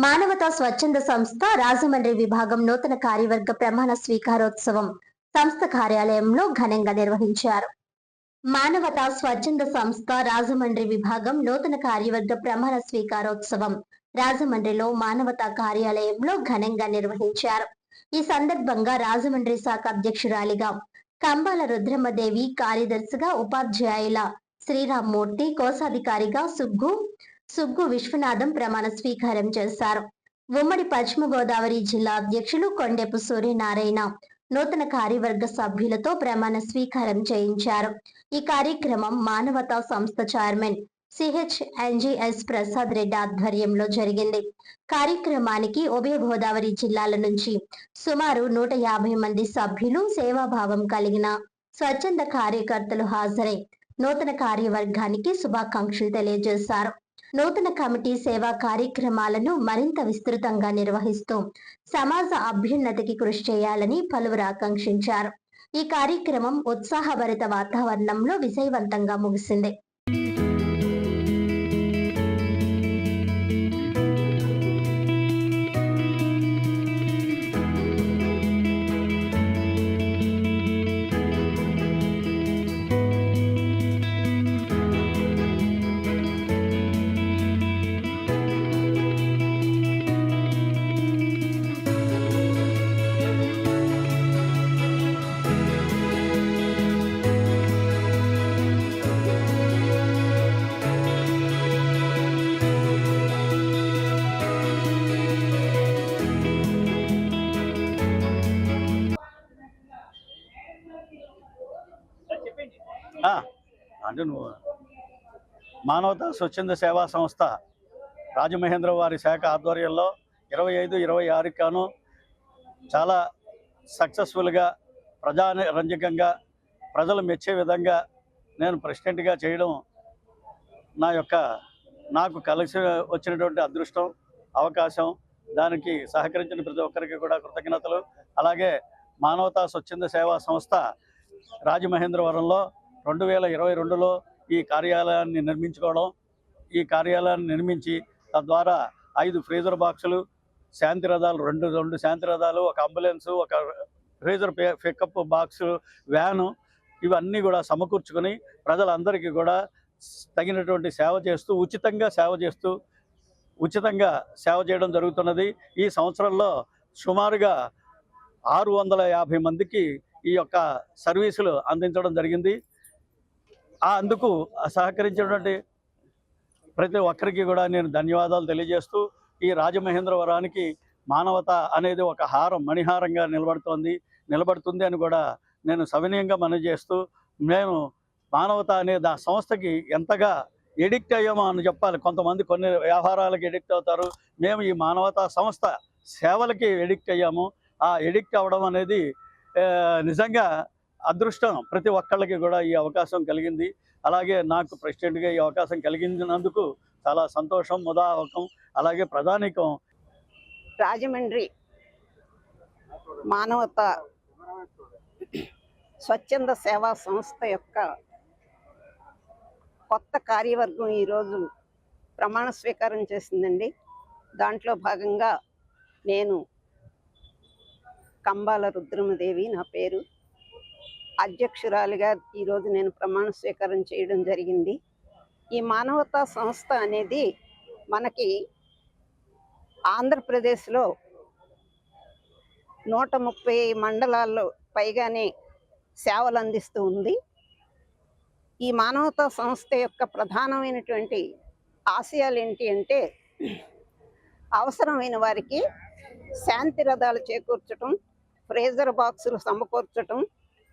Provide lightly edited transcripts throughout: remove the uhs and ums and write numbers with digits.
మానవతా స్వచ్ఛంద సంస్థ రాజమండ్రి విభాగం నూతన కార్యవర్గ ప్రమాణ స్వీకారోత్సవం సంస్థ కార్యాలయంలో ఘనంగా నిర్వహించారు. మానవతా స్వచ్ఛంద సంస్థ రాజమండ్రి విభాగం నూతన కార్యవర్గ ప్రమాణ స్వీకారోత్సవం రాజమండ్రిలో మానవతా కార్యాలయంలో ఘనంగా నిర్వహించారు. ఈ సందర్భంగా రాజమండ్రి శాఖ అధ్యక్షురాలిగా కంబాల రుద్రమ్మదేవి, కార్యదర్శిగా ఉపాధ్యాయుల శ్రీరామ్మూర్తి, కోశాధికారిగా సుగ్గు విశ్వనాథం ప్రమాణ స్వీకారం చేశారు. ఉమ్మడి పశ్చిమ గోదావరి జిల్లా అధ్యక్షులు కొండెపు సూర్యనారాయణ నూతన కార్యవర్గ సభ్యులతో ప్రమాణ స్వీకారం చేయించారు. ఈ కార్యక్రమం మానవతా సంస్థ చైర్మన్ సిహెచ్ఎన్జిఎస్ ప్రసాద్ రెడ్డి ఆధ్వర్యంలో జరిగింది. కార్యక్రమానికి ఉభయ గోదావరి జిల్లాల నుంచి సుమారు 150 మంది సభ్యులు, సేవాభావం కలిగిన స్వచ్ఛంద కార్యకర్తలు హాజరై నూతన కార్యవర్గానికి శుభాకాంక్షలు తెలియజేశారు. నూతన కమిటీ సేవా కార్యక్రమాలను మరింత విస్తృతంగా నిర్వహిస్తూ సమాజ అభ్యున్నతికి కృషి చేయాలని పలువురు ఆకాంక్షించారు. ఈ కార్యక్రమం ఉత్సాహభరిత వాతావరణంలో విజయవంతంగా ముగిసింది. అంటే మానవతా స్వచ్ఛంద సేవా సంస్థ రాజమహేంద్ర వారి శాఖ ఆధ్వర్యంలో 25-26 కాను చాలా సక్సెస్ఫుల్గా ప్రజారంజకంగా ప్రజలు మెచ్చే విధంగా నేను ప్రెసిడెంట్గా చేయడం నాకు కలిసి వచ్చినటువంటి అదృష్టం, అవకాశం. దానికి సహకరించిన ప్రతి ఒక్కరికి కూడా కృతజ్ఞతలు. అలాగే మానవతా స్వచ్ఛంద సేవా సంస్థ రాజమహేంద్రవరంలో 2022లో ఈ కార్యాలయాన్ని నిర్మించుకోవడం, ఈ కార్యాలయాన్ని నిర్మించి తద్వారా 5 ఫ్రీజర్ బాక్సులు, శాంతి రథాలు, రెండు శాంతి రథాలు, ఒక అంబులెన్సు, ఒక ఫ్రీజర్ పికప్ బాక్సు, వ్యాను, ఇవన్నీ కూడా సమకూర్చుకొని ప్రజలందరికీ కూడా తగినటువంటి సేవ చేస్తూ ఉచితంగా సేవ చేయడం జరుగుతున్నది. ఈ సంవత్సరంలో సుమారుగా 650 మందికి ఈ యొక్క సర్వీసులు అందించడం జరిగింది. అందుకు సహకరించినటువంటి ప్రతి ఒక్కరికి కూడా నేను ధన్యవాదాలు తెలియజేస్తూ, ఈ రాజమహేంద్రవరానికి మానవత అనేది ఒక మణిహారంగా నిలబడుతుంది అని కూడా నేను సవినయంగా మనవి చేస్తూ, నేను మానవత అనే సంస్థకి ఎంతగా ఎడిక్ట్ అయ్యామో అని చెప్పాలి. కొంతమంది కొన్ని వ్యవహారాలకు ఎడిక్ట్ అవుతారు, మేము ఈ మానవతా సంస్థ సేవలకి ఎడిక్ట్ అయ్యాము. ఆ ఎడిక్ట్ అవ్వడం అనేది నిజంగా అదృష్టం. ప్రతి ఒక్కళ్ళకి కూడా ఈ అవకాశం కలిగింది. అలాగే నాకు ప్రెసిడెంట్గా ఈ అవకాశం కలిగినందుకు చాలా సంతోషం, ముదావకం. అలాగే ప్రధానికం రాజమండ్రి మానవత స్వచ్ఛంద సేవా సంస్థ యొక్క కొత్త కార్యవర్గం ఈరోజు ప్రమాణ స్వీకారం చేసిందండి. దాంట్లో భాగంగా నేను కంబాల రుద్రమ్మదేవి నా పేరు, అధ్యక్షురాలిగా ఈరోజు నేను ప్రమాణ స్వీకారం చేయడం జరిగింది. ఈ మానవతా సంస్థ అనేది మనకి ఆంధ్రప్రదేశ్లో 130 మండలాల్లో పైగానే సేవలు అందిస్తూ ఉంది. ఈ మానవతా సంస్థ యొక్క ప్రధానమైనటువంటి ఆశయాలు ఏంటి అంటే, అవసరమైన వారికి శాంతి రథాలు చేకూర్చడం, ఫ్రీజర్ బాక్సులు సమకూర్చడం,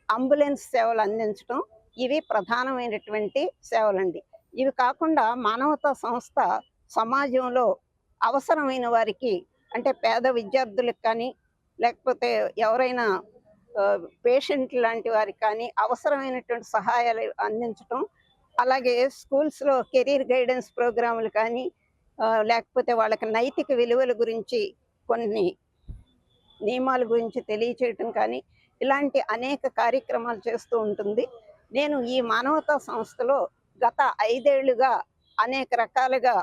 అంబులెన్స్ సేవలు అందించడం, ఇవి ప్రధానమైనటువంటి సేవలండి. ఇవి కాకుండా మానవతా సంస్థ సమాజంలో అవసరమైన వారికి, అంటే పేద విద్యార్థులకు కానీ, లేకపోతే ఎవరైనా పేషెంట్ లాంటి వారికి కానీ అవసరమైనటువంటి సహాయాలు అందించడం, అలాగే స్కూల్స్లో కెరీర్ గైడెన్స్ ప్రోగ్రాములు కానీ, లేకపోతే వాళ్ళకి నైతిక విలువల గురించి కొన్ని నియమాల గురించి తెలియచేయటం కానీ, ఇలాంటి అనేక కార్యక్రమాలు చేస్తూ ఉంటుంది. నేను ఈ మానవతా సంస్థలో గత 5 ఏళ్లుగా అనేక రకాలుగా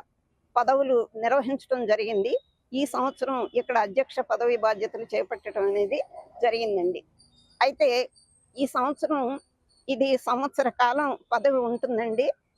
పదవులు నిర్వహించడం జరిగింది. ఈ సంవత్సరం ఇక్కడ అధ్యక్ష పదవి బాధ్యతలు చేపట్టడం అనేది జరిగిందండి. అయితే ఈ సంవత్సరం ఇది సంవత్సర కాలం పదవి ఉంటుందండి.